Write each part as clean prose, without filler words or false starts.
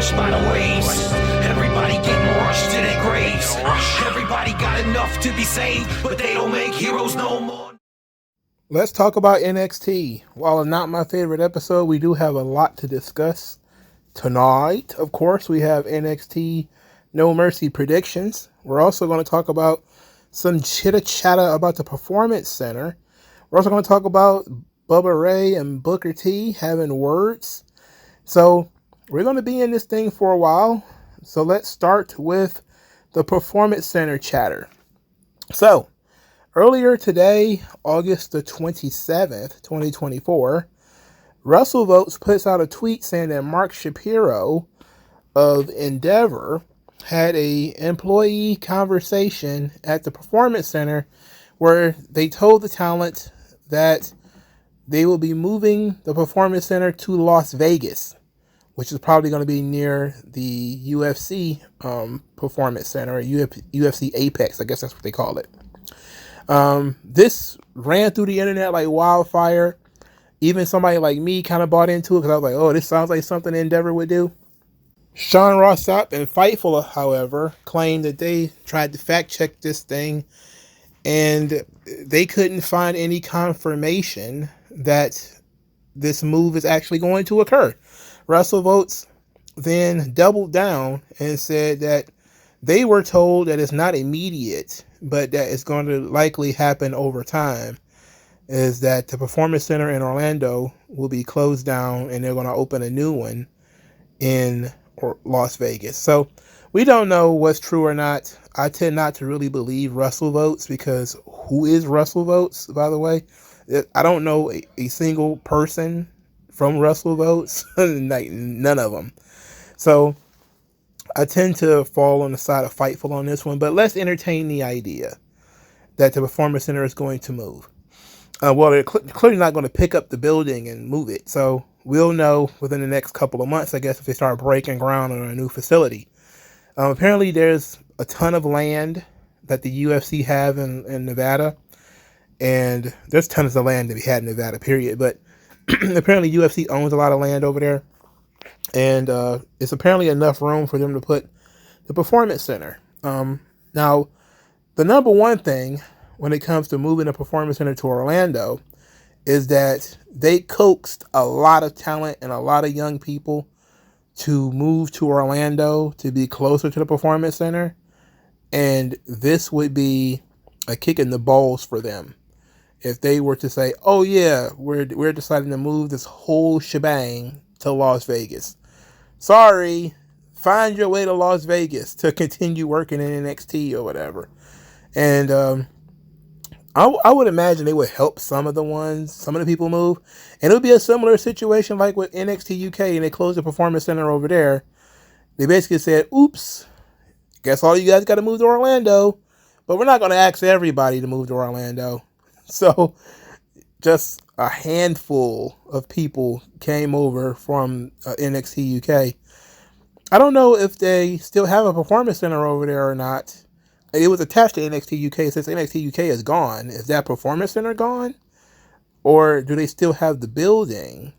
pushed by the waves. Everybody getting rushed to their graves. Everybody got enough to be saved, but they don't make heroes no more. Let's talk about NXT. While it's not my favorite episode, we do have a lot to discuss tonight. Of course, we have NXT No Mercy predictions. We're also going to talk about some chitter-chatter about the Performance Center. We're also going to talk about Bubba Ray and Booker T having words. So we're going to be in this thing for a while. So let's start with the Performance Center chatter. So earlier today, August the 27th, 2024, WrestleVotes puts out a tweet saying that Mark Shapiro of Endeavor had a employee conversation at the Performance Center where they told the talent that they will be moving the Performance Center to Las Vegas, which is probably going to be near the UFC Performance Center, or UFC Apex, I guess that's what they call it. This ran through the internet like wildfire. Even somebody like me kind of bought into it because I was like, oh, this sounds like something Endeavor would do. Sean Ross Sapp and Fightful, however, claimed that they tried to fact check this thing and they couldn't find any confirmation that this move is actually going to occur. WrestleVotes then doubled down and said that they were told that it's not immediate, but that it's going to likely happen over time, is that the Performance Center in Orlando will be closed down and they're going to open a new one in Las Vegas. So we don't know what's true or not. I tend not to really believe WrestleVotes because who is WrestleVotes, by the way? I don't know a single person from WrestleVotes, like none of them. So I tend to fall on the side of Fightful on this one, but let's entertain the idea that the Performance Center is going to move. Well, they're clearly not going to pick up the building and move it. So we'll know within the next couple of months, I guess, if they start breaking ground on a new facility. Apparently, there's a ton of land that the UFC have in Nevada. And there's tons of land to be had in Nevada, period. But apparently, UFC owns a lot of land over there. And it's apparently enough room for them to put the Performance Center. Now, the number one thing when it comes to moving the Performance Center to Orlando is that they coaxed a lot of talent and a lot of young people to move to Orlando to be closer to the Performance Center. And this would be a kick in the balls for them if they were to say, oh yeah, we're deciding to move this whole shebang to Las Vegas. Sorry, find your way to Las Vegas to continue working in NXT or whatever. And I would imagine they would help some of the people move. And it would be a similar situation like with NXT UK, and they closed the Performance Center over there. They basically said, oops, guess all you guys got to move to Orlando, but we're not going to ask everybody to move to Orlando. So just a handful of people came over from NXT UK. I don't know if they still have a Performance Center over there or not. It was attached to NXT UK. Since NXT UK is gone, is that Performance Center gone? Or do they still have the building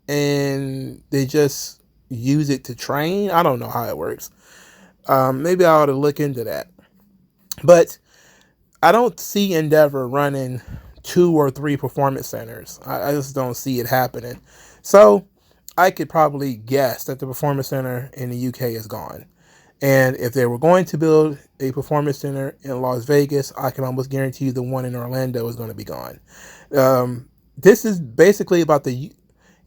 and they just use it to train? I don't know how it works. Maybe I ought to look into that. But I don't see Endeavor running 2 or 3 Performance Centers. I just don't see it happening. So I could probably guess that the Performance Center in the UK is gone. And if they were going to build a Performance Center in Las Vegas, I can almost guarantee you the one in Orlando is going to be gone. This is basically about the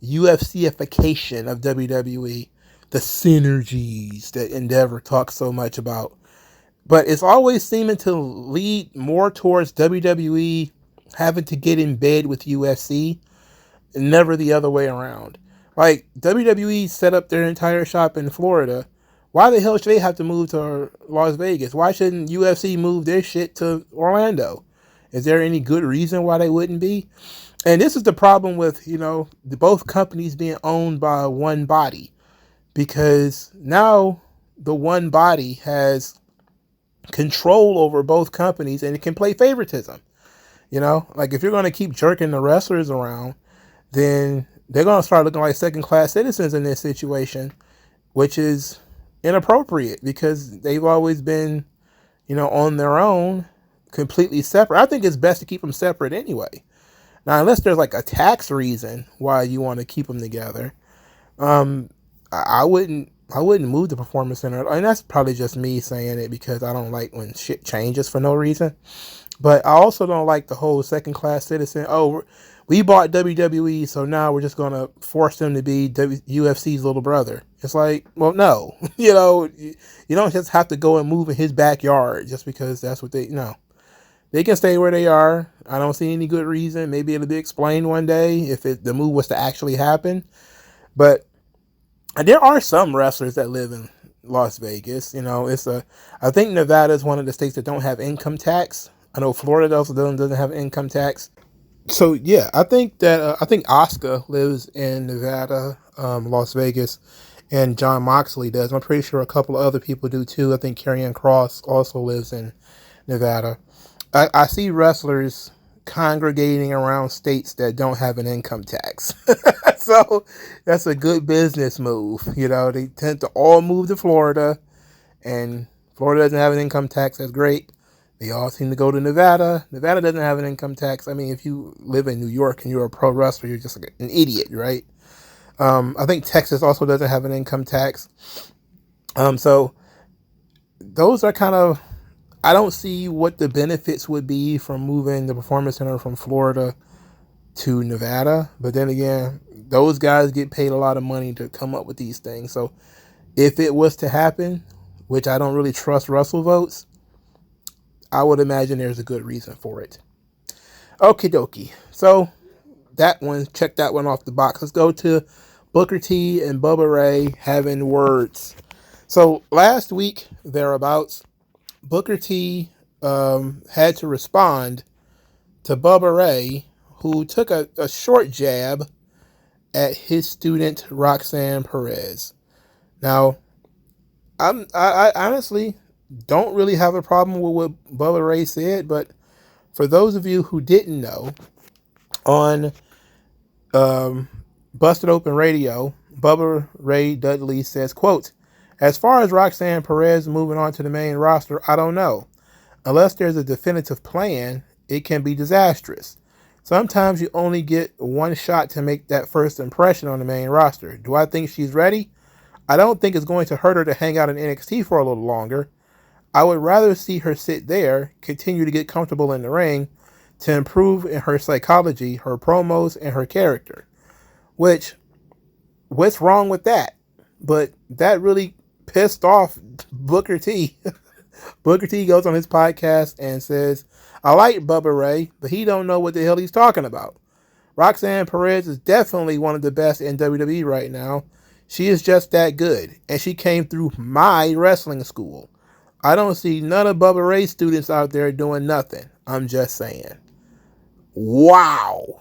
UFCification of WWE, the synergies that Endeavor talks so much about. But it's always seeming to lead more towards WWE having to get in bed with UFC, and never the other way around. Like, WWE set up their entire shop in Florida. Why the hell should they have to move to Las Vegas? Why shouldn't UFC move their shit to Orlando? Is there any good reason why they wouldn't be? And this is the problem with, both companies being owned by one body. Because now the one body has control over both companies and it can play favoritism. Like if you're going to keep jerking the wrestlers around, then they're going to start looking like second-class citizens in this situation. which is inappropriate because they've always been, on their own, completely separate. I think it's best to keep them separate anyway. Now, unless there's like a tax reason why you want to keep them together, I wouldn't move the performance center. And that's probably just me saying it because I don't like when shit changes for no reason. But I also don't like the whole second class citizen. Oh, we bought WWE, so now we're just gonna force them to be UFC's little brother. It's like, well, no, you don't just have to go and move in his backyard just because that's what no. They can stay where they are. I don't see any good reason. Maybe it'll be explained one day if the move was to actually happen. But there are some wrestlers that live in Las Vegas. I think Nevada is one of the states that don't have income tax. I know Florida also doesn't have income tax. So yeah, I think Asuka lives in Nevada, Las Vegas, and John Moxley does. I'm pretty sure a couple of other people do too. I think Karrion Kross also lives in Nevada. I see wrestlers congregating around states that don't have an income tax. So that's a good business move. They tend to all move to Florida, and Florida doesn't have an income tax. That's great. They all seem to go to Nevada. Nevada doesn't have an income tax. I mean, if you live in New York and you're a pro wrestler, you're just like an idiot, right? I think Texas also doesn't have an income tax. So those are kind of, I don't see what the benefits would be from moving the Performance Center from Florida to Nevada. But then again, those guys get paid a lot of money to come up with these things. So if it was to happen, which I don't really trust Russell votes, I would imagine there's a good reason for it. Okie dokie. So that one, check that one off the box. Let's go to Booker T and Bubba Ray having words. So last week, thereabouts, Booker T had to respond to Bubba Ray, who took a short jab at his student Roxanne Perez. Now, I honestly don't really have a problem with what Bubba Ray said, but for those of you who didn't know, on Busted Open Radio, Bubba Ray Dudley says, quote, "As far as Roxanne Perez moving on to the main roster, I don't know. Unless there's a definitive plan, it can be disastrous. Sometimes you only get one shot to make that first impression on the main roster. Do I think she's ready? I don't think it's going to hurt her to hang out in NXT for a little longer. I would rather see her sit there, continue to get comfortable in the ring, to improve in her psychology, her promos, and her character." Which, what's wrong with that? But that really pissed off Booker T. Booker T goes on his podcast and says, "I like Bubba Ray, but he don't know what the hell he's talking about. Roxanne Perez is definitely one of the best in WWE right now. She is just that good, and she came through my wrestling school. I don't see none of Bubba Ray's students out there doing nothing. I'm just saying." Wow.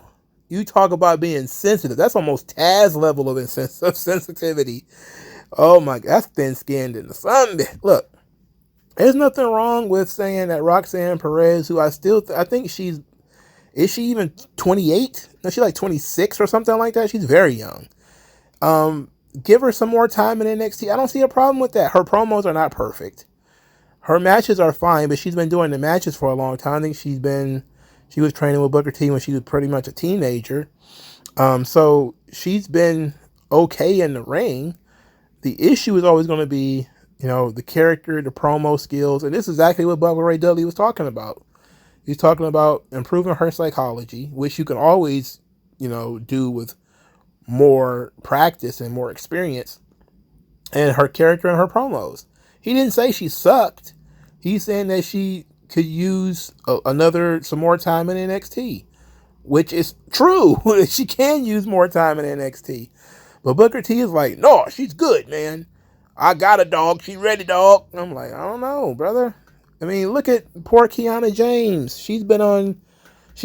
You talk about being sensitive. That's almost Taz level of sensitivity. Oh my God, that's thin-skinned in the sun. Look, there's nothing wrong with saying that Roxanne Perez, who I think is she even 28? No, she's like 26 or something like that. She's very young. Give her some more time in NXT. I don't see a problem with that. Her promos are not perfect. Her matches are fine, but she's been doing the matches for a long time. I think she was training with Booker T when she was pretty much a teenager. So she's been okay in the ring. The issue is always going to be, the character, the promo skills. And this is exactly what Bubba Ray Dudley was talking about. He's talking about improving her psychology, which you can always, do with more practice and more experience, and her character and her promos. He didn't say she sucked. He's saying that she could use some more time in NXT, which is true. She can use more time in NXT. But Booker T is like, "No, she's good, man. I got a dog. She ready, dog." I'm like, I don't know, brother. I mean, look at poor Kiana James. She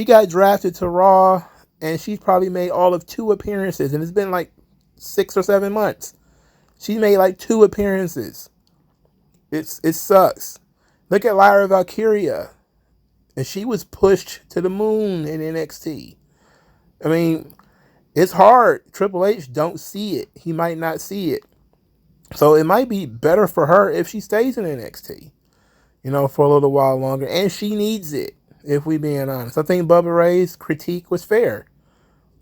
got drafted to Raw, and she's probably made all of 2 appearances, and it's been like 6 or 7 months. She made like 2 appearances. It sucks. Look at Lyra Valkyria, and she was pushed to the moon in NXT. I mean, it's hard. Triple H don't see it. He might not see it. So it might be better for her if she stays in NXT, for a little while longer. And she needs it, if we being honest. I think Bubba Ray's critique was fair.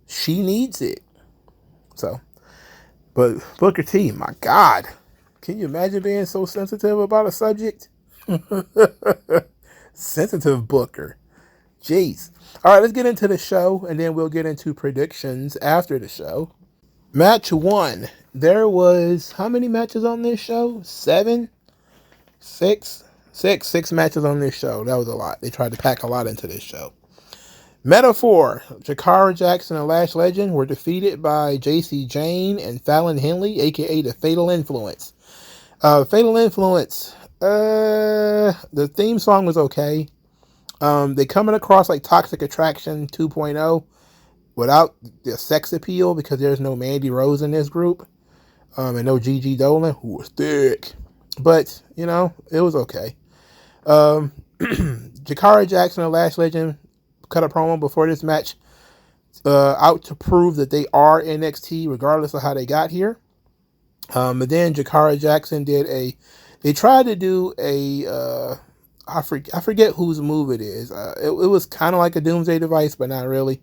She needs it. So, but Booker T, my God. Can you imagine being so sensitive about a subject? Sensitive Booker. Jeez. All right, let's get into the show, and then we'll get into predictions after the show. Match 1. There was, how many matches on this show? 7? 6? 6 matches on this show. That was a lot. They tried to pack a lot into this show. Metaphor. Jakara Jackson and Lash Legend were defeated by JC Jane and Fallon Henley, a.k.a. the Fatal Influence. Fatal Influence. The theme song was okay. They coming across like Toxic Attraction 2.0 without the sex appeal because there's no Mandy Rose in this group. And no Gigi Dolan, who was thick. But, it was okay. Jakara Jackson and Lash Legend cut a promo before this match out to prove that they are NXT regardless of how they got here. But then Jakara Jackson they tried to do I forget whose move it is. It was kind of like a Doomsday Device, but not really.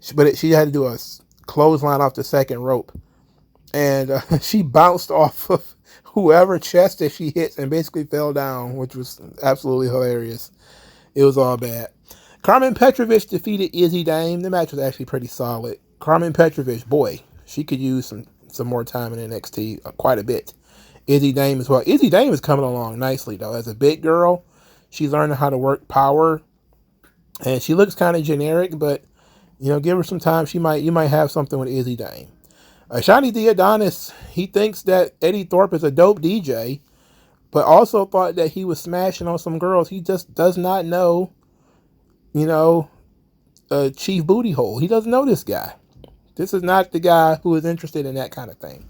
She had to do a clothesline off the second rope. And she bounced off of whoever chest that she hits and basically fell down, which was absolutely hilarious. It was all bad. Carmen Petrovic defeated Izzy Dame. The match was actually pretty solid. Carmen Petrovic, boy, she could use some more time in NXT quite a bit. Izzy Dame as well. Izzy Dame is coming along nicely, though. As a big girl, she's learning how to work power. And she looks kind of generic, but, give her some time. You might have something with Izzy Dame. Shiny the Adonis, he thinks that Eddie Thorpe is a dope DJ, but also thought that he was smashing on some girls. He just does not know, Chief Booty Hole. He doesn't know this guy. This is not the guy who is interested in that kind of thing.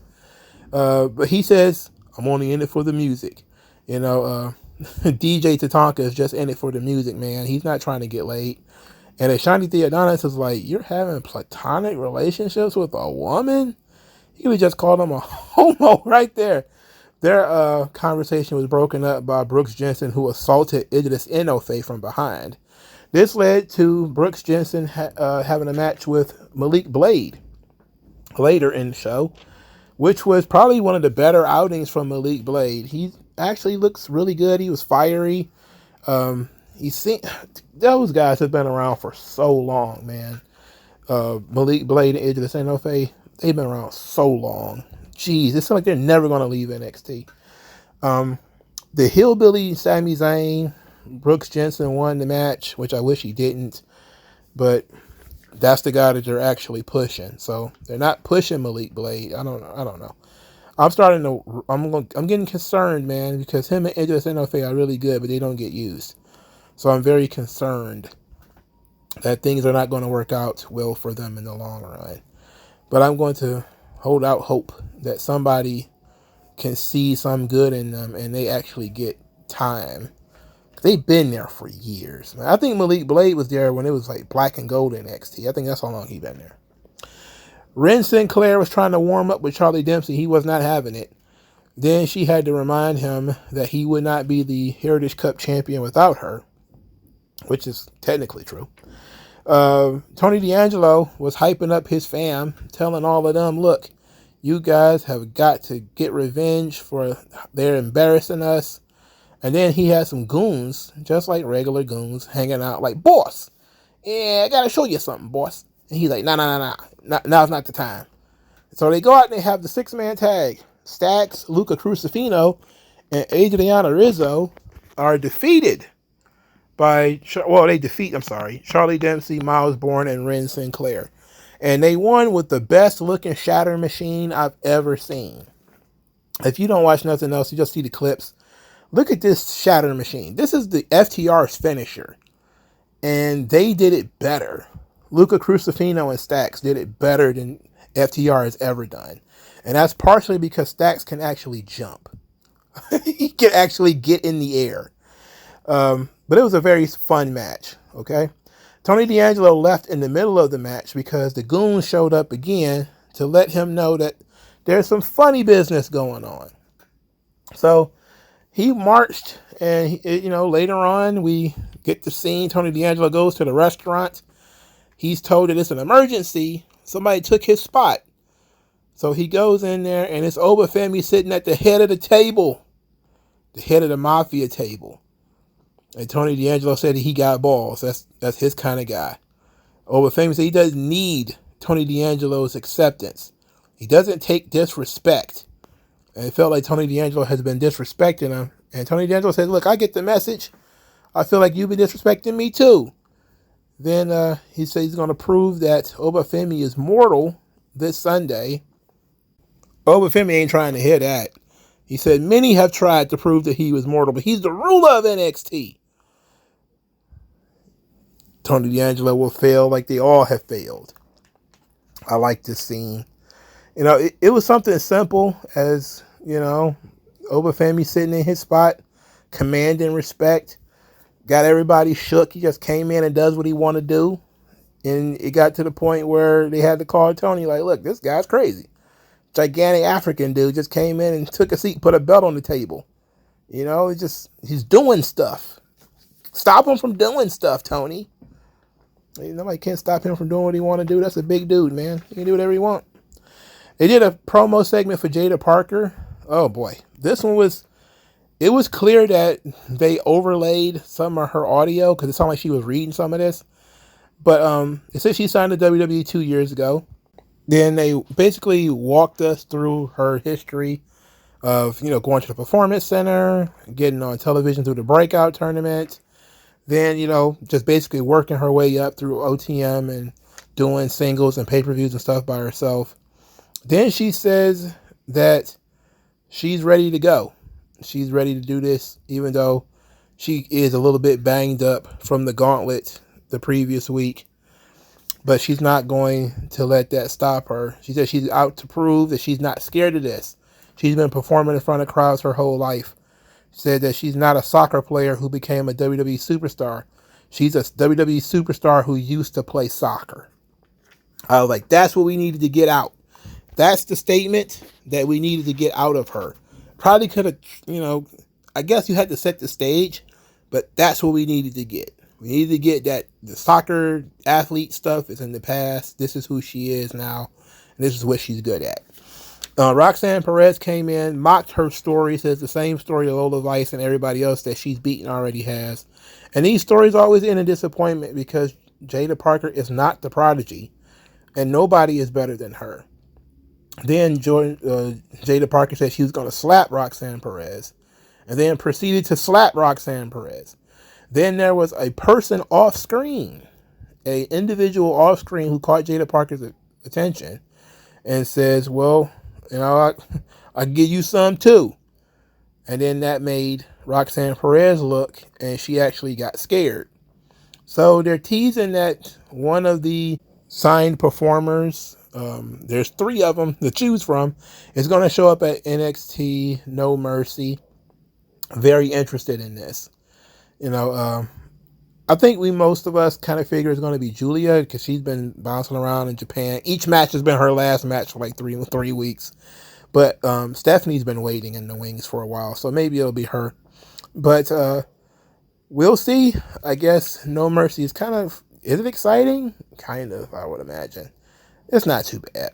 But he says, I'm only in it for the music. DJ Tatanka is just in it for the music, man. He's not trying to get laid. And Shiny Theodonis is like, you're having platonic relationships with a woman? He would just call him a homo right there. Their conversation was broken up by Brooks Jensen, who assaulted Idris Enofe from behind. This led to Brooks Jensen having a match with Malik Blade later in the show, which was probably one of the better outings from Malik Blade. He actually looks really good. He was fiery. Those guys have been around for so long, man. Malik Blade and Idris Enofe, they've been around so long. Jeez, it seems like they're never going to leave NXT. The Hillbilly Sami Zayn, Brooks Jensen won the match, which I wish he didn't, but that's the guy that they're actually pushing. So they're not pushing Malik Blade. I don't know. I'm getting concerned, man, because him and Idris Enofe are really good, but they don't get used. So I'm very concerned that things are not going to work out well for them in the long run. But I'm going to hold out hope that somebody can see some good in them and they actually get time. They've been there for years, man. I think Malik Blade was there when it was like black and gold in NXT. I think that's how long he's been there. Ren Sinclair was trying to warm up with Charlie Dempsey. He was not having it. Then she had to remind him that he would not be the Heritage Cup champion without her, which is technically true. Tony D'Angelo was hyping up his fam, telling all of them, look, you guys have got to get revenge for they're embarrassing us. And then he had some goons, just like regular goons, hanging out like, boss, yeah, I got to show you something, boss. And he's like, nah, now's not the time. So they go out and they have the 6-man tag. Stax, Luca Crucifino, and Adriana Rizzo are defeated by, Charlie Dempsey, Miles Bourne, and Ren Sinclair. And they won with the best looking shatter machine I've ever seen. If you don't watch nothing else, you just see the clips. Look at this shatter machine. This is the FTR's finisher. And they did it better. Luca Crucifino and Stax did it better than FTR has ever done. And that's partially because Stax can actually jump. He can actually get in the air. But it was a very fun match, okay? Tony D'Angelo left in the middle of the match because the goons showed up again to let him know that there's some funny business going on. So he marched, and later on we get the scene. Tony D'Angelo goes to the restaurant. He's told that it's an emergency. Somebody took his spot. So he goes in there, and it's Obafemi sitting at the head of the table, the head of the mafia table. And Tony D'Angelo said that he got balls. That's his kind of guy. Obafemi said he doesn't need Tony D'Angelo's acceptance. He doesn't take disrespect. And it felt like Tony D'Angelo has been disrespecting him. And Tony D'Angelo said, look, I get the message. I feel like you've been disrespecting me too. Then he said he's going to prove that Obafemi is mortal this Sunday. Obafemi ain't trying to hear that. He said many have tried to prove that he was mortal, but he's the ruler of NXT. Tony D'Angelo will fail like they all have failed. I like this scene. It was something simple as, Obafemi sitting in his spot, commanding respect, got everybody shook. He just came in and does what he want to do. And it got to the point where they had to call Tony, like, look, this guy's crazy. Gigantic African dude just came in and took a seat, put a belt on the table. He's doing stuff. Stop him from doing stuff, Tony. Nobody can't stop him from doing what he want to do. That's a big dude, man. He can do whatever he want. They did a promo segment for Jada Parker. Oh boy, this one it was clear that they overlaid some of her audio because it sounded like she was reading some of this. But it said she signed to WWE 2 years ago. Then they basically walked us through her history of, going to the Performance Center, getting on television through the Breakout Tournament. Then, just basically working her way up through OTM and doing singles and pay-per-views and stuff by herself. Then she says that she's ready to go. She's ready to do this, even though she is a little bit banged up from the gauntlet the previous week. But she's not going to let that stop her. She said she's out to prove that she's not scared of this. She's been performing in front of crowds her whole life. She said that she's not a soccer player who became a WWE superstar. She's a WWE superstar who used to play soccer. I was like, that's what we needed to get out. That's the statement that we needed to get out of her. Probably could have, I guess you had to set the stage, but that's what we needed to get. We needed to get that the soccer athlete stuff is in the past. This is who she is now, and this is what she's good at. Roxanne Perez came in, mocked her story, says the same story Lola Vice and everybody else that she's beaten already has. And these stories always end in disappointment because Jada Parker is not the prodigy, and nobody is better than her. Then Jada Parker said she was going to slap Roxanne Perez, and then proceeded to slap Roxanne Perez. Then there was a person off screen, an individual off screen who caught Jada Parker's attention and says, well, I'll give you some too. And then that made Roxanne Perez look, and she actually got scared. So they're teasing that one of the signed performers, there's 3 of them to choose from, is going to show up at NXT No Mercy. Very interested in this. I think most of us kind of figure it's going to be Julia because she's been bouncing around in Japan. Each match has been her last match for like three weeks. But Stephanie's been waiting in the wings for a while, so maybe it'll be her. But we'll see. I guess No Mercy is is it exciting? Kind of, I would imagine. It's not too bad.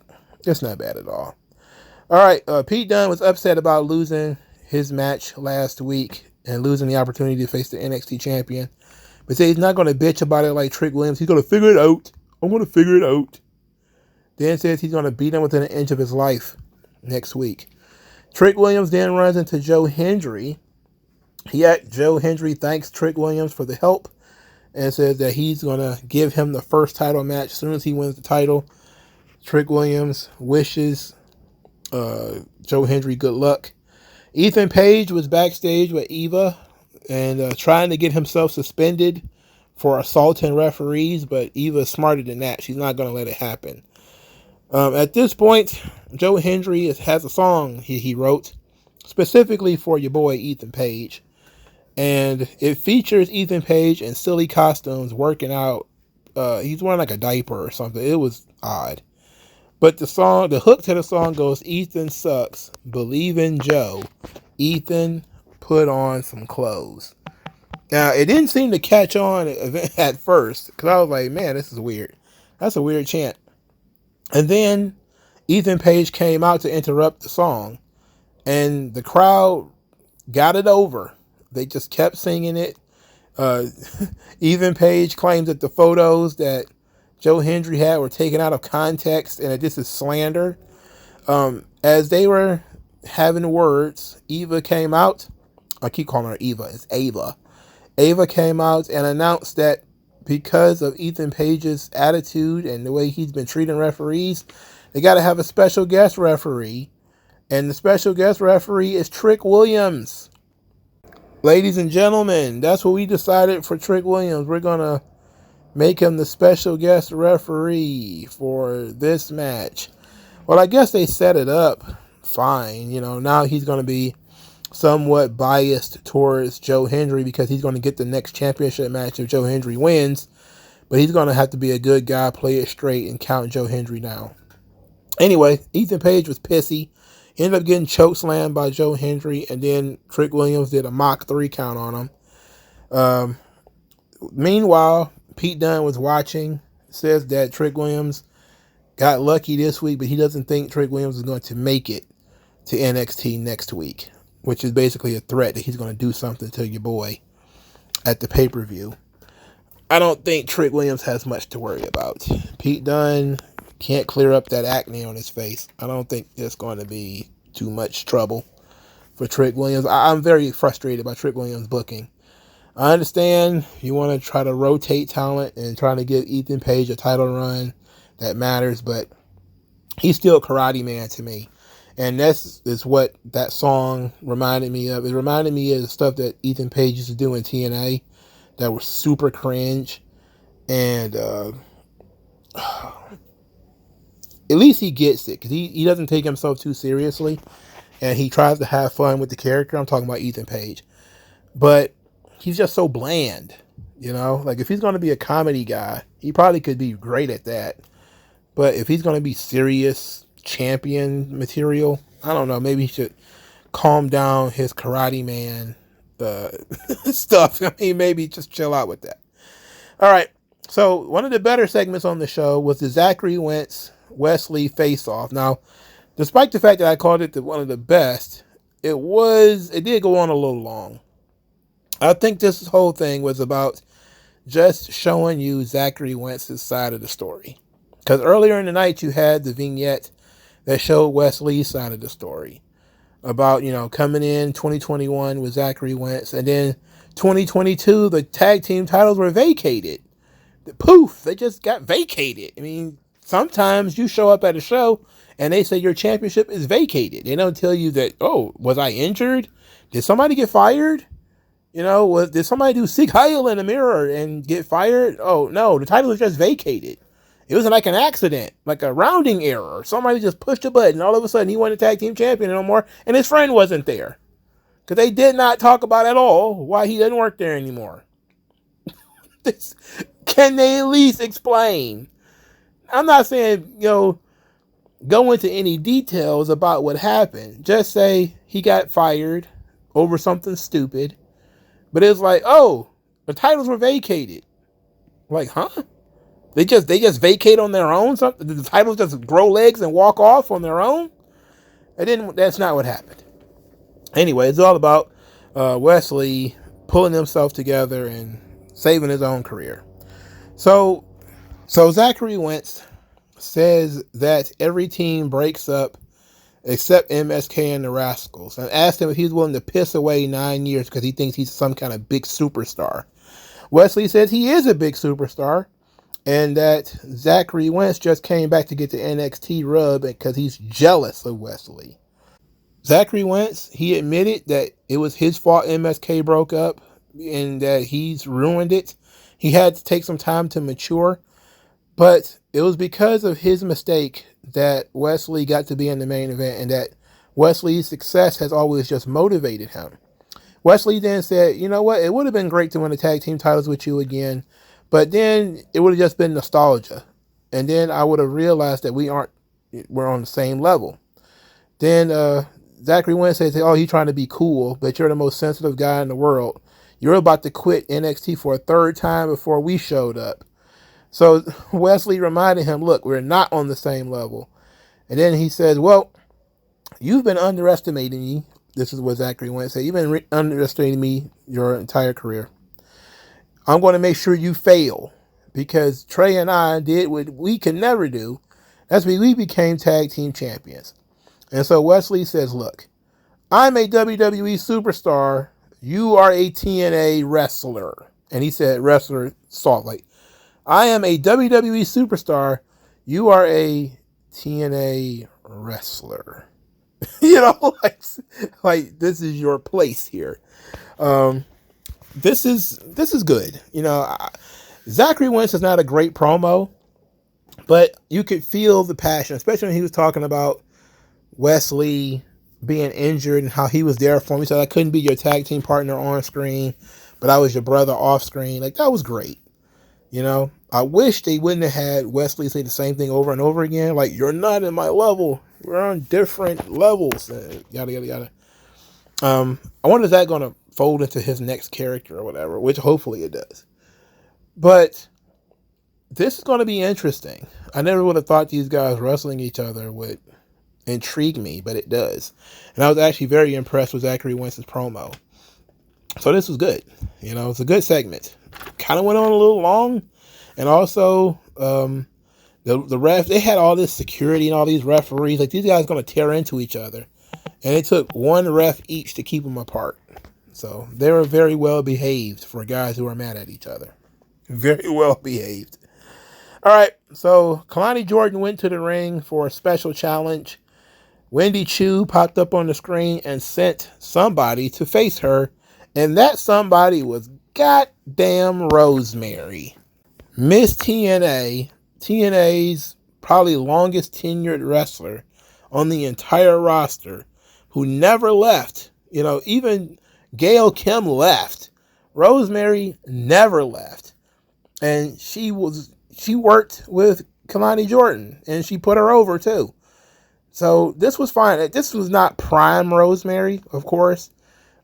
It's not bad at all. All right, Pete Dunne was upset about losing his match last week and losing the opportunity to face the NXT champion. But said he's not going to bitch about it like Trick Williams. He's going to figure it out. I'm going to figure it out. Then says he's going to beat him within an inch of his life next week. Trick Williams then runs into Joe Hendry. Joe Hendry thanks Trick Williams for the help and says that he's going to give him the first title match as soon as he wins the title. Trick Williams wishes Joe Hendry good luck. Ethan Page was backstage with Eva and trying to get himself suspended for assaulting referees, but Eva's smarter than that. She's not going to let it happen. At this point, Joe Hendry has a song he wrote specifically for your boy Ethan Page, and it features Ethan Page in silly costumes working out. He's wearing like a diaper or something. It was odd. But the hook to the song goes, Ethan sucks, believe in Joe. Ethan put on some clothes. Now, it didn't seem to catch on at first, because I was like, man, this is weird. That's a weird chant. And then Ethan Page came out to interrupt the song, and the crowd got it over. They just kept singing it. Ethan Page claims that the photos that Joe Hendry had were taken out of context and that this is slander. As they were having words, Eva came out. I keep calling her Eva. It's Ava. Ava came out and announced that because of Ethan Page's attitude and the way he's been treating referees, they got to have a special guest referee. And the special guest referee is Trick Williams. Ladies and gentlemen, that's what we decided for Trick Williams. We're going to make him the special guest referee for this match. Well, I guess they set it up fine. You know, now he's going to be somewhat biased towards Joe Hendry because he's going to get the next championship match if Joe Hendry wins. But he's going to have to be a good guy, play it straight, and count Joe Hendry down. Anyway, Ethan Page was pissy. He ended up getting chokeslammed by Joe Hendry, and then Trick Williams did a mock 3 count on him. Meanwhile, Pete Dunne was watching, says that Trick Williams got lucky this week, but he doesn't think Trick Williams is going to make it to NXT next week, which is basically a threat that he's going to do something to your boy at the pay-per-view. I don't think Trick Williams has much to worry about. Pete Dunne can't clear up that acne on his face. I don't think there's going to be too much trouble for Trick Williams. I'm very frustrated by Trick Williams' booking. I understand you want to try to rotate talent and try to give Ethan Page a title run that matters, but he's still Karate Man to me. And that's is what that song reminded me of. It reminded me of the stuff that Ethan Page used to do in TNA that was super cringe. And at least he gets it, because he doesn't take himself too seriously, and he tries to have fun with the character. I'm talking about Ethan Page. But he's just so bland, you know? Like, if he's going to be a comedy guy, he probably could be great at that. But if he's going to be serious champion material, I don't know. Maybe he should calm down his Karate Man stuff. I mean, maybe just chill out with that. All right. So one of the better segments on the show was the Zachary Wentz Wesley face-off. Now, despite the fact that I called it one of the best, it did go on a little long. I think this whole thing was about just showing you Zachary Wentz's side of the story. Because earlier in the night, you had the vignette that showed Wesley's side of the story about, you know, coming in 2021 with Zachary Wentz, and then 2022, the tag team titles were vacated. Poof, they just got vacated. I mean, sometimes you show up at a show and they say your championship is vacated. They don't tell you that, oh, was I injured? Did somebody get fired? You know, did somebody do Sig Heil in the mirror and get fired? Oh, no, the title was just vacated. It wasn't like an accident, like a rounding error. Somebody just pushed a button. All of a sudden, he wasn't a tag team champion no more, and his friend wasn't there. Because they did not talk about at all why he doesn't work there anymore. Can they at least explain? I'm not saying, you know, go into any details about what happened. Just say he got fired over something stupid. But it's like, oh, the titles were vacated. Like, huh? They just vacate on their own? Something? Did the titles just grow legs and walk off on their own? That's not what happened. Anyway, it's all about Wesley pulling himself together and saving his own career. So Zachary Wentz says that every team breaks up except MSK and the Rascals, and asked him if he's willing to piss away 9 years because he thinks he's some kind of big superstar. Wesley says he is a big superstar, and that Zachary Wentz just came back to get the NXT rub because he's jealous of Wesley. Zachary Wentz, he admitted that it was his fault MSK broke up and that he's ruined it. He had to take some time to mature, but it was because of his mistake that Wesley got to be in the main event, and that Wesley's success has always just motivated him. Wesley then said, you know what, it would have been great to win the tag team titles with you again, but then it would have just been nostalgia. And then I would have realized that we're on the same level. Then Zachary Wentz says, oh, he's trying to be cool, but you're the most sensitive guy in the world. You're about to quit NXT for a third time before we showed up. So Wesley reminded him, look, we're not on the same level. And then he says, well, you've been underestimating me. This is what Zachary Wentz said. You've been underestimating me your entire career. I'm going to make sure you fail, because Trey and I did what we could never do. That's when we became tag team champions. And so Wesley says, look, I'm a WWE superstar. You are a TNA wrestler. And he said wrestler Salt Lake. I am a WWE superstar. You are a TNA wrestler. You know, like this is your place here. This is good. You know, Zachary Wentz is not a great promo, but you could feel the passion, especially when he was talking about Wesley being injured and how he was there for him. He said, I couldn't be your tag team partner on screen, but I was your brother off screen. Like, that was great. You know, I wish they wouldn't have had Wesley say the same thing over and over again. Like, you're not in my level. We're on different levels. Yada, yada, yada. I wonder if that's going to fold into his next character or whatever, which hopefully it does. But this is going to be interesting. I never would have thought these guys wrestling each other would intrigue me, but it does. And I was actually very impressed with Zachary Wentz's promo. So this was good. You know, it's a good segment. Kind of went on a little long. And also, the ref, they had all this security and all these referees. Like, these guys going to tear into each other. And it took one ref each to keep them apart. So they were very well behaved for guys who are mad at each other. Very well behaved. All right, so Kalani Jordan went to the ring for a special challenge. Wendy Choo popped up on the screen and sent somebody to face her. And that somebody was goddamn Rosemary. Miss TNA, TNA's probably longest tenured wrestler on the entire roster, who never left. You know, even Gail Kim left. Rosemary never left. And she worked with Kalani Jordan, and she put her over too. So this was fine. This was not prime Rosemary, of course.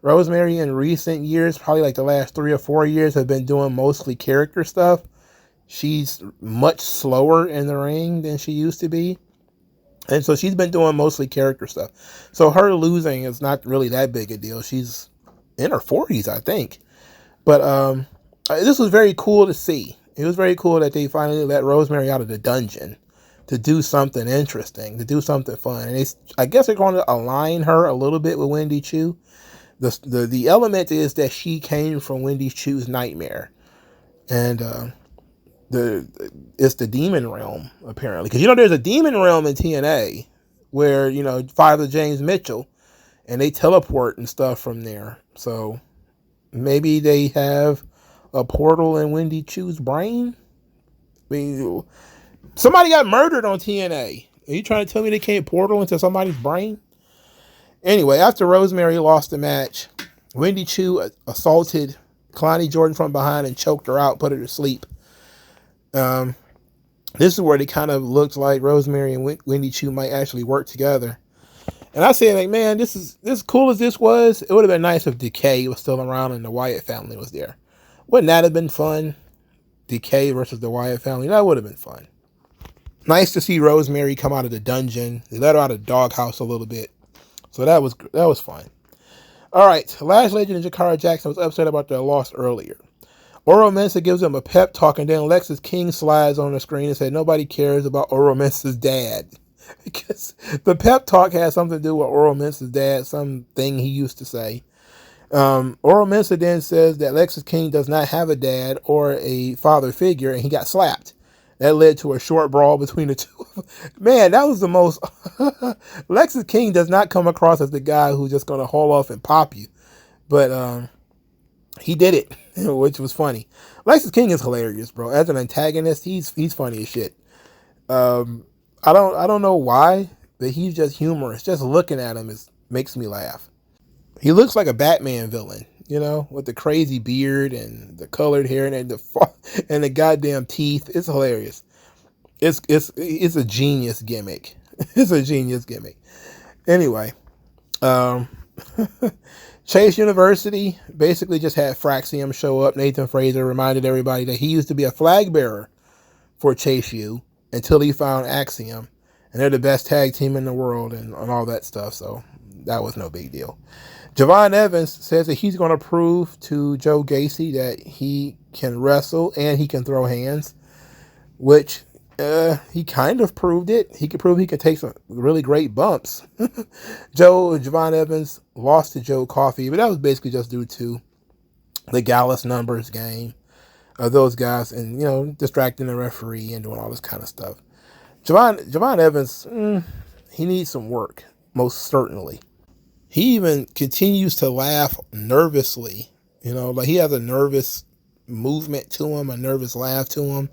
Rosemary in recent years, probably like the last 3 or 4 years, have been doing mostly character stuff. She's much slower in the ring than she used to be. And so she's been doing mostly character stuff. So her losing is not really that big a deal. She's in her 40s, I think. But this was very cool to see. It was very cool that they finally let Rosemary out of the dungeon to do something interesting, to do something fun. And I guess they're going to align her a little bit with Wendy Choo. The element is that she came from Wendy Choo's nightmare. And it's the demon realm, apparently. Because, you know, there's a demon realm in TNA where, you know, Father James Mitchell, and they teleport and stuff from there. So maybe they have a portal in Wendy Choo's brain? I mean, somebody got murdered on TNA. Are you trying to tell me they can't portal into somebody's brain? Anyway, after Rosemary lost the match, Wendy Choo assaulted Kalani Jordan from behind and choked her out, put her to sleep. This is where they kind of looked like Rosemary and Wendy Choo might actually work together. And I said, like, man, this is cool as this was. It would have been nice if Decay was still around and the Wyatt family was there. Wouldn't that have been fun? Decay versus the Wyatt family. That would have been fun. Nice to see Rosemary come out of the dungeon. They let her out of the doghouse a little bit. So that was fun. All right. Lash Legend and Jakara Jackson was upset about their loss earlier. Oro Mensah gives them a pep talk, and then Lexis King slides on the screen and said nobody cares about Oro Mensah's dad. Because the pep talk has something to do with Oro Mensah's dad, something he used to say. Oro Mensah then says that Lexis King does not have a dad or a father figure, and he got slapped. That led to a short brawl between the two. Man, that was the most... Lexis King does not come across as the guy who's just going to haul off and pop you. But he did it, which was funny. Lexis King is hilarious, bro. As an antagonist, he's funny as shit. I don't know why, but he's just humorous. Just looking at him makes me laugh. He looks like a Batman villain, you know, with the crazy beard and the colored hair and the goddamn teeth. It's hilarious. It's a genius gimmick. It's a genius gimmick. Anyway, Um, Chase University basically just had Fraxium show up. Nathan Fraser reminded everybody that he used to be a flag bearer for Chase U until he found Axiom. And they're the best tag team in the world and all that stuff. So that was no big deal. Javon Evans says that he's going to prove to Joe Gacy that he can wrestle and he can throw hands, which he kind of proved it. He could prove he could take some really great bumps. Javon Evans lost to Joe Coffey, but that was basically just due to the Gallus numbers game of those guys and, distracting the referee and doing all this kind of stuff. Javon Evans, he needs some work, most certainly. He even continues to laugh nervously. Like he has a nervous movement to him, a nervous laugh to him.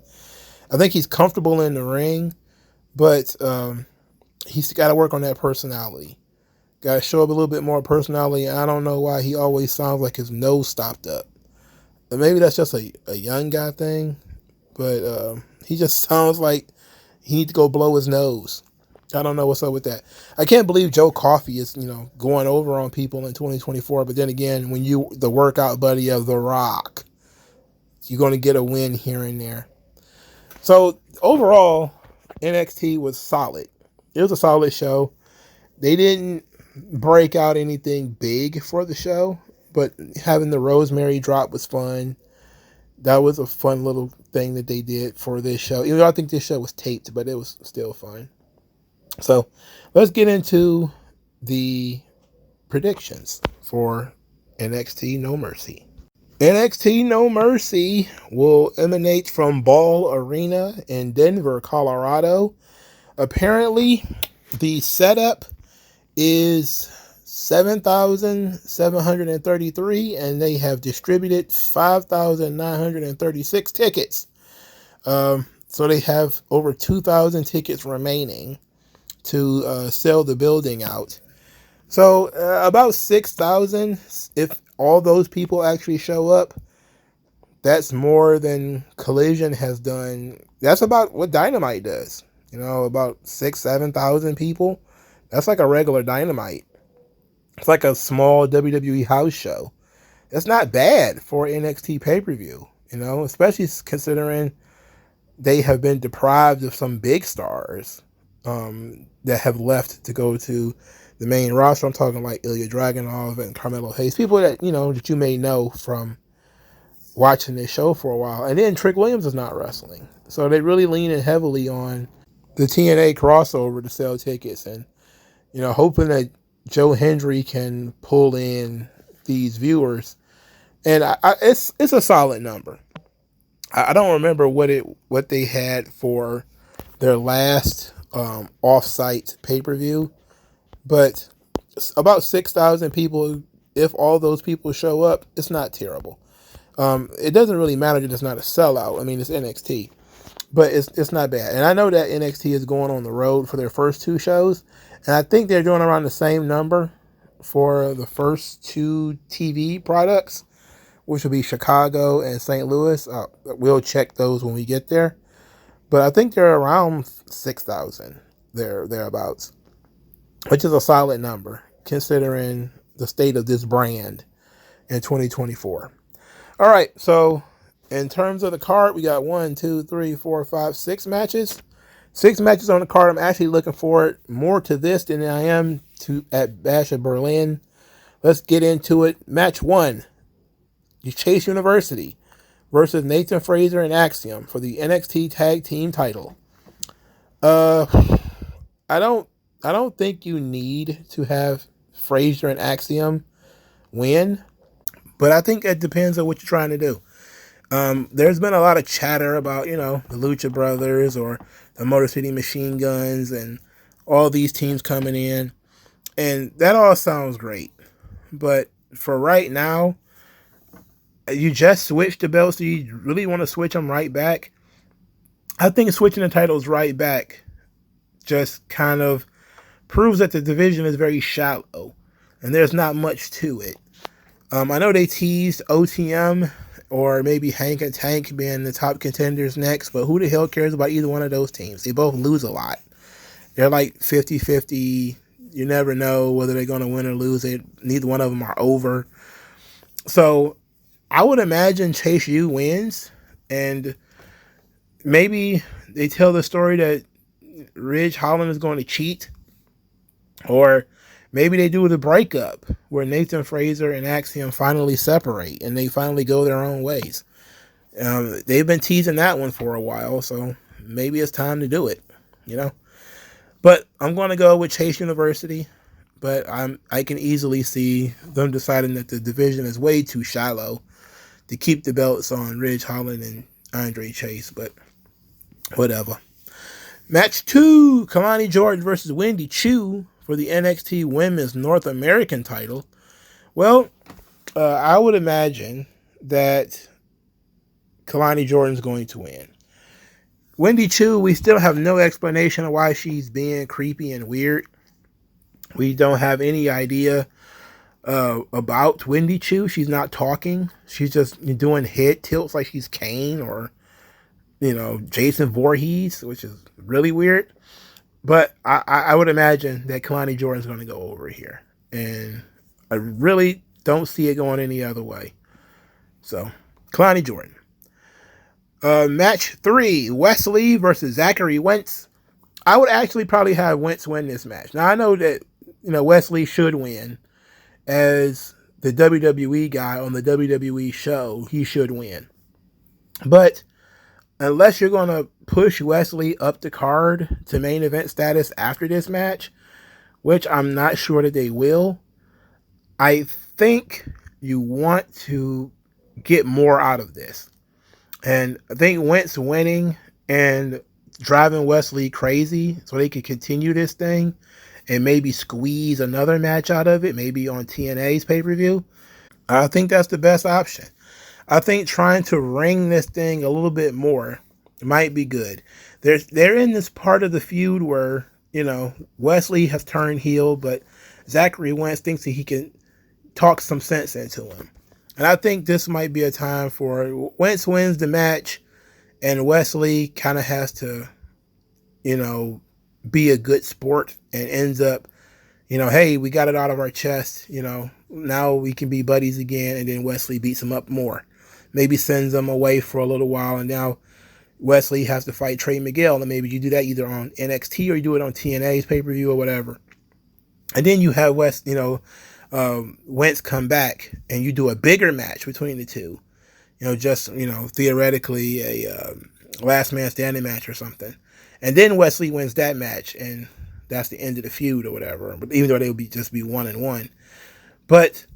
I think he's comfortable in the ring, but he's got to work on that personality. Got to show up a little bit more personality. I don't know why he always sounds like his nose stopped up. And maybe that's just a young guy thing, but he just sounds like he needs to go blow his nose. I don't know what's up with that. I can't believe Joe Coffey is, going over on people in 2024. But then again, when you the workout buddy of The Rock, you're going to get a win here and there. So overall, NXT was solid. It was a solid show. They didn't break out anything big for the show, but having the Rosemary drop was fun. That was a fun little thing that they did for this show. Even though I think this show was taped, but it was still fun. So let's get into the predictions for NXT No Mercy. NXT No Mercy will emanate from Ball Arena in Denver, Colorado. Apparently, the setup is 7,733, and they have distributed 5,936 tickets. So they have over 2,000 tickets remaining to sell the building out. So about 6,000, if all those people actually show up, that's more than Collision has done. That's about what Dynamite does. About 6,000-7,000 people. That's like a regular Dynamite. It's like a small WWE house show. It's not bad for NXT pay-per-view, especially considering they have been deprived of some big stars that have left to go to the main roster. I'm talking like Ilya Dragunov and Carmelo Hayes, people that that you may know from watching this show for a while. And then Trick Williams is not wrestling, so they really leaning heavily on the TNA crossover to sell tickets, and hoping that Joe Hendry can pull in these viewers. And it's a solid number. I don't remember what they had for their last off-site pay-per-view, but about 6,000 people. If all those people show up, it's not terrible. It doesn't really matter that it's not a sellout. I mean, it's NXT, but it's not bad. And I know that NXT is going on the road for their first two shows, and I think they're doing around the same number for the first two TV products, which will be Chicago and St. Louis. We'll check those when we get there. But I think they're around 6,000 thereabouts, which is a solid number considering the state of this brand in 2024. All right, so in terms of the card, we got 6 matches. 6 matches on the card. I'm actually looking forward more to this than I am at Bash of Berlin. Let's get into it. Match 1. Chase University versus Nathan Fraser and Axiom for the NXT Tag Team title. I don't think you need to have Fraser and Axiom win, but I think it depends on what you're trying to do. There's been a lot of chatter about, the Lucha Brothers or the Motor City Machine Guns and all these teams coming in, and that all sounds great. But for right now, you just switched the belts. So you really want to switch them right back? I think switching the titles right back just kind of proves that the division is very shallow and there's not much to it. I know they teased OTM or maybe Hank and Tank being the top contenders next, but who the hell cares about either one of those teams? They both lose a lot. They're like 50-50 You never know whether they're going to win or lose it. Neither one of them are over. So I would imagine Chase U wins, and maybe they tell the story that Ridge Holland is going to cheat, or maybe they do the breakup where Nathan Fraser and Axiom finally separate and they finally go their own ways. They've been teasing that one for a while, so maybe it's time to do it, you know. But I'm going to go with Chase University. But I can easily see them deciding that the division is way too shallow to keep the belts on Ridge Holland and Andre Chase. But whatever. Match 2, Kalani Jordan versus Wendy Choo for the NXT Women's North American title. Well, I would imagine that Kalani Jordan's going to win. Wendy Choo, we still have no explanation of why she's being creepy and weird. We don't have any idea about Wendy Choo. She's not talking. She's just doing head tilts like she's Kane or, Jason Voorhees, which is really weird. But I would imagine that Kalani Jordan's going to go over here. And I really don't see it going any other way. So, Kalani Jordan. Match 3, Wesley versus Zachary Wentz. I would actually probably have Wentz win this match. Now, I know that Wesley should win. As the WWE guy on the WWE show, he should win. But unless you're going to push Wesley up the card to main event status after this match, which I'm not sure that they will, I think you want to get more out of this. And I think Wentz winning and driving Wesley crazy so they could continue this thing and maybe squeeze another match out of it, maybe on TNA's pay-per-view. I think that's the best option. I think trying to ring this thing a little bit more might be good. They're in this part of the feud where, Wesley has turned heel, but Zachary Wentz thinks that he can talk some sense into him. And I think this might be a time for Wentz wins the match and Wesley kind of has to, be a good sport and ends up, hey, we got it out of our chest, now we can be buddies again, and then Wesley beats him up more. Maybe sends them away for a little while, and now Wesley has to fight Trey Miguel, and maybe you do that either on NXT or you do it on TNA's pay-per-view or whatever. And then you have Wentz come back, and you do a bigger match between the two. Theoretically a last man standing match or something. And then Wesley wins that match, and that's the end of the feud or whatever. But even though they would just be 1-1. But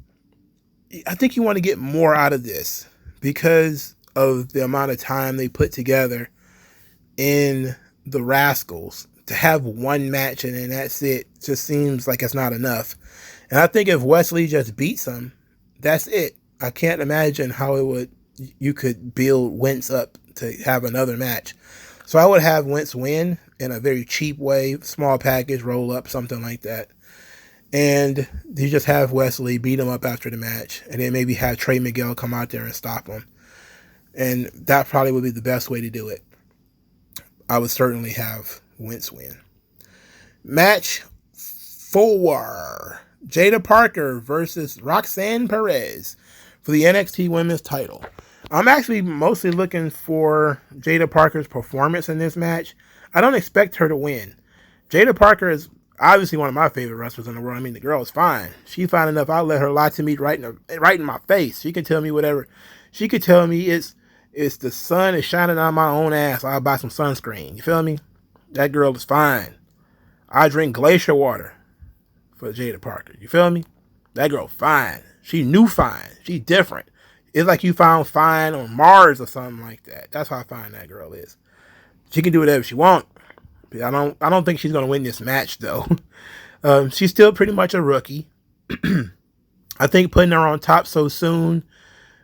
I think you want to get more out of this because of the amount of time they put together in the Rascals. To have one match and then that's it just seems like it's not enough. And I think if Wesley just beats him, that's it. I can't imagine how you could build Wentz up to have another match. So I would have Wentz win in a very cheap way, small package, roll up, something like that. And you just have Wesley beat him up after the match, and then maybe have Trey Miguel come out there and stop him. And that probably would be the best way to do it. I would certainly have Wentz win. Match 4, Jada Parker versus Roxanne Perez for the NXT Women's title. I'm actually mostly looking for Jada Parker's performance in this match. I don't expect her to win. Jada Parker is obviously one of my favorite wrestlers in the world. I mean, the girl is fine. She's fine enough. I'll let her lie to me right in my face. She can tell me whatever. She could tell me it's the sun is shining on my own ass. I'll buy some sunscreen. You feel me? That girl is fine. I drink glacier water for Jada Parker. You feel me? That girl fine. She new fine. She different. It's like you found fine on Mars or something like that. That's how fine that girl is. She can do whatever she wants. I don't think she's gonna win this match though. She's still pretty much a rookie. I think putting her on top so soon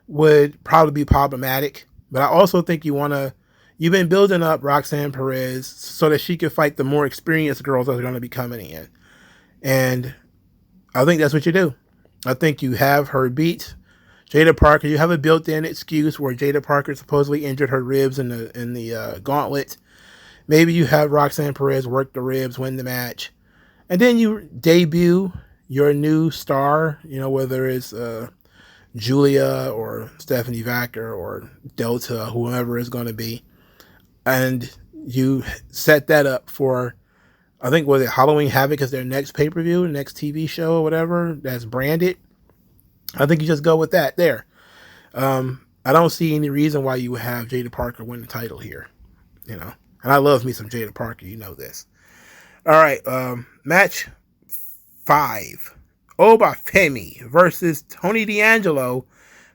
would probably be problematic. But I also think you've been building up Roxanne Perez so that she can fight the more experienced girls that are going to be coming in. And I think that's what you do. I think you have her beat Jada Parker. You have a built-in excuse where Jada Parker supposedly injured her ribs in the gauntlet. Maybe you have Roxanne Perez work the ribs, win the match. And then you debut your new star, whether it's Julia or Stephanie Vacker or Delta, whoever it's going to be. And you set that up for, I think, was it Halloween Havoc is their next pay-per-view, next TV show or whatever that's branded. I think you just go with that there. I don't see any reason why you would have Jada Parker win the title here, And I love me some Jada Parker, you know this. All right, match 5. Obafemi versus Tony D'Angelo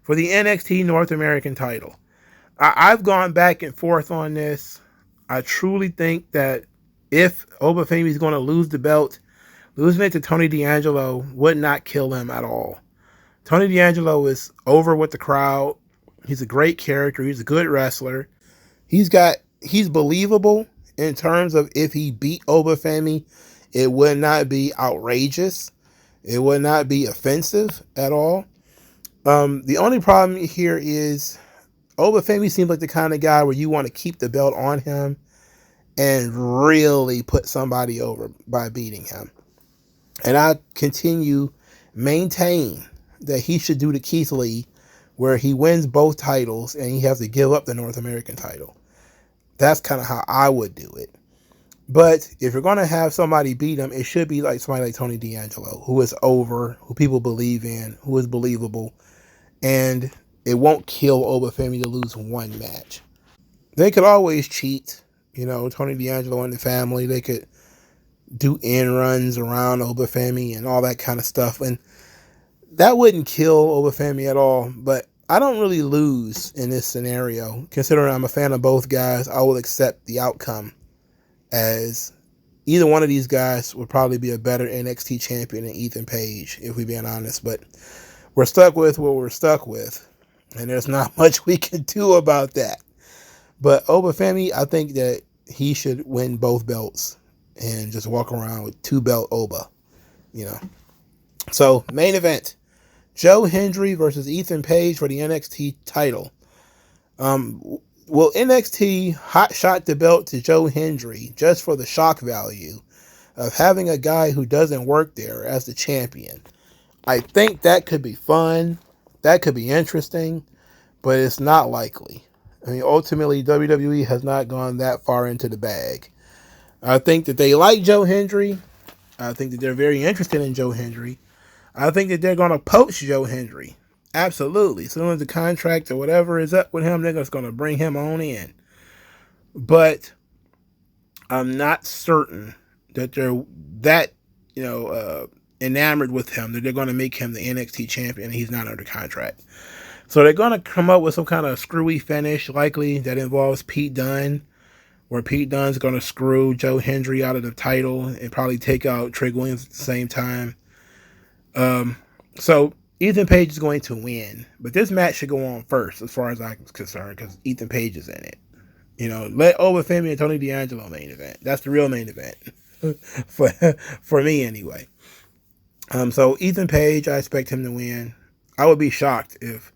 for the NXT North American title. I've gone back and forth on this. I truly think that if Obafemi is going to lose the belt, losing it to Tony D'Angelo would not kill him at all. Tony D'Angelo is over with the crowd. He's a great character. He's a good wrestler. He's believable in terms of if he beat Obafemi, it would not be outrageous. It would not be offensive at all. The only problem here is Obafemi seems like the kind of guy where you want to keep the belt on him and really put somebody over by beating him. And I maintain that he should do the Keith Lee where he wins both titles and he has to give up the North American title. That's kind of how I would do it. But if you're going to have somebody beat him, it should be like somebody like Tony D'Angelo, who is over, who people believe in, who is believable, and it won't kill Obafemi to lose one match. They could always cheat, Tony D'Angelo and the family. They could do end runs around Obafemi and all that kind of stuff, and that wouldn't kill Obafemi at all. But I don't really lose in this scenario. Considering I'm a fan of both guys, I will accept the outcome, as either one of these guys would probably be a better NXT champion than Ethan Page, if we're being honest. But we're stuck with what we're stuck with, and there's not much we can do about that. But Obafemi, I think that he should win both belts and just walk around with 2-belt Oba, So, main event, Joe Hendry versus Ethan Page for the NXT title. Will NXT hotshot the belt to Joe Hendry just for the shock value of having a guy who doesn't work there as the champion? I think that could be fun. That could be interesting, but it's not likely. I mean, ultimately, WWE has not gone that far into the bag. I think that they like Joe Hendry. I think that they're very interested in Joe Hendry. I think that they're going to poach Joe Hendry. Absolutely. As soon as the contract or whatever is up with him, they're just going to bring him on in. But I'm not certain that they're that, enamored with him that they're going to make him the NXT champion and he's not under contract. So they're going to come up with some kind of screwy finish, likely that involves Pete Dunne, where Pete Dunne's going to screw Joe Hendry out of the title and probably take out Trick Williams at the same time. So Ethan Page is going to win, but this match should go on first as far as I'm concerned because Ethan Page is in it. Let Obafemi and Tony D'Angelo main event. That's the real main event for me anyway. So Ethan Page, I expect him to win. I would be shocked if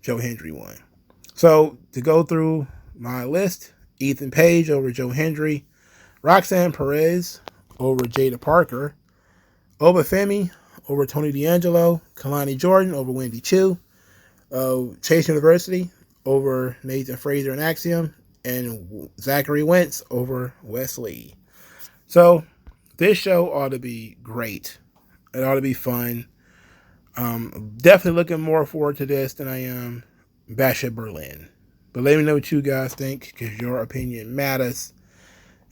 Joe Hendry won. So to go through my list, Ethan Page over Joe Hendry, Roxanne Perez over Jada Parker, Obafemi over Tony D'Angelo, Kalani Jordan over Wendy Chu, Chase University over Nathan Fraser and Axiom, and Zachary Wentz over Wesley. So this show ought to be great. It ought to be fun. Definitely looking more forward to this than I am Bash at Berlin. But let me know what you guys think, because your opinion matters.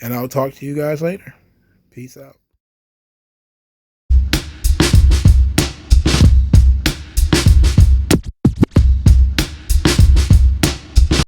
And I'll talk to you guys later. Peace out.